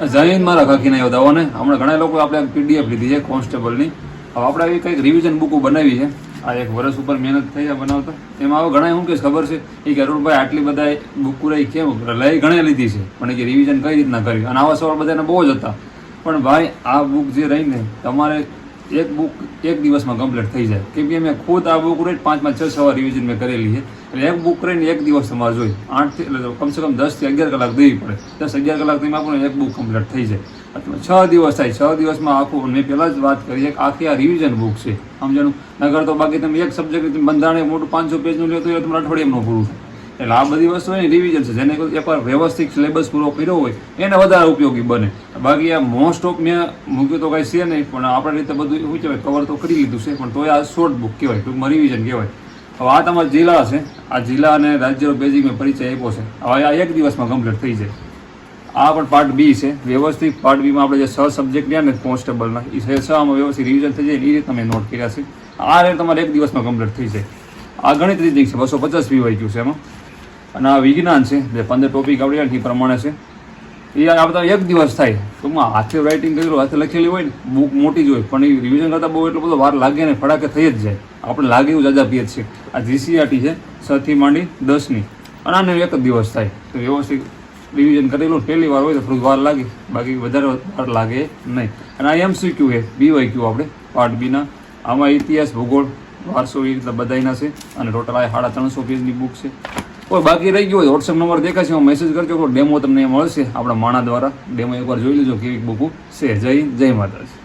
જઈને મારા કાકીને આવ્યો દવાને હમણાં ઘણા લોકો આપણે પીડીએફ લીધી છે કોન્સ્ટેબલની. હવે આપણે આવી કંઈક રિવિઝન બુકો બનાવી છે. આ 1 વર્ષ ઉપર મહેનત થઈ છે બનાવતા. એમાં હવે ઘણા શું કે ખબર છે એ કે અરુણભાઈ આટલી બધા બુક રહી કેમ લઈ ઘણી લીધી છે પણ એ રિવિઝન કઈ રીતના કર્યું અને આવા સવાલ બધાને બહુ જ હતા. પણ ભાઈ આ બુક જે રહીને તમારે એક બુક એક દિવસમાં કમ્પ્લીટ થઈ જાય કેમ કે મેં ખુદ આ બુક રહી 5 6 સવાર રિવિઝન મેં કરેલી છે. એટલે એક બુક રહીને એક દિવસ તમારે જોઈ 8 થી એટલે કમસે કમ 10 થી 11 કલાક દેવી પડે. 10 11 કલાક તમે આપણને એક બુક કમ્પ્લીટ થઈ જાય. 6 દિવસ થાય. 6 દિવસમાં આખું મેં પહેલાં જ વાત કરી કે આખી આ રિવિઝન બુક છે સમજાણું. નગર તો બાકી તમે એક સબ્જેક્ટ બંધારણે મોટું 500 પેજનું લો તો એ તમારે અઠવાડિયામાં પૂરું થાય. એટલે આ બધી વસ્તુ હોય રિવિઝન છે જેને એકવાર વ્યવસ્થિત સિલેબસ પૂરો કર્યો હોય એને વધારે ઉપયોગી બને. બાકી આ મોસ્ટ ઓફ મેં મૂક્યું તો કાંઈ છે નહીં પણ આપણા રીતે બધું શું કહેવાય કવર તો કરી લીધું છે પણ તોય આ શોર્ટ બુક કહેવાય ટૂંકમાં રિવિઝન કહેવાય. હવે આ તમારા જિલ્લા છે આ જિલ્લા અને રાજ્યનો બેઝિક મેં પરિચય આપ્યો છે. હવે આ એક દિવસમાં કમ્પ્લીટ થઈ જાય. આ પણ પાર્ટ બી છે વ્યવસ્થિત. પાર્ટ બીમાં આપણે જે 6 સબ્જેક્ટ રહ્યા ને કોન્સ્ટેબલના એ 6માં વ્યવસ્થિત રિવિઝન થઈ જાય એ રીતે તમે નોટ કર્યા છે. આ રેટ તમારે એક દિવસમાં કમ્પ્લીટ થઈ જાય. આ ગણિત રીઝનિંગ છે 250 પીવાય ગયું છે એમાં. અને આ વિજ્ઞાન છે જે 15 ટોપિક આવડ્યા એ પ્રમાણે છે એ આ બધા એક દિવસ થાય. ટૂંકમાં હાથે રાઇટિંગ કરેલું હાથે લખેલી હોય ને બુક મોટી જ હોય પણ એ રિવિઝન કરતાં બહુ એટલો બધો વાર લાગે ને ફટાકે થઈ જ જાય. આપણે લાગે એવું જાજા પીએ છે. આ જીસીઆરટી છે 6 થી માંડી 10ની અને આને એક જ દિવસ થાય. તો વ્યવસ્થિત રિવિઝન કરેલું પહેલી વાર હોય તો થોડું વાર લાગે બાકી વધારે વાર લાગે નહીં. અને આ MCQ છે BYQ આપણે પાર્ટ બીના. આમાં ઇતિહાસ ભૂગોળ વારસો એ રીતે બધાના છે અને ટોટલ આ 350 પેજની બુક છે. કોઈ બાકી રહી ગયો હોય વોટ્સએપ નંબર દેખાશે હું મેસેજ કરજો ડેમો તમને મળશે આપણા માણા દ્વારા. ડેમો એકવાર જોઈ લેજો કેવી બુક છે. જય માતાજી.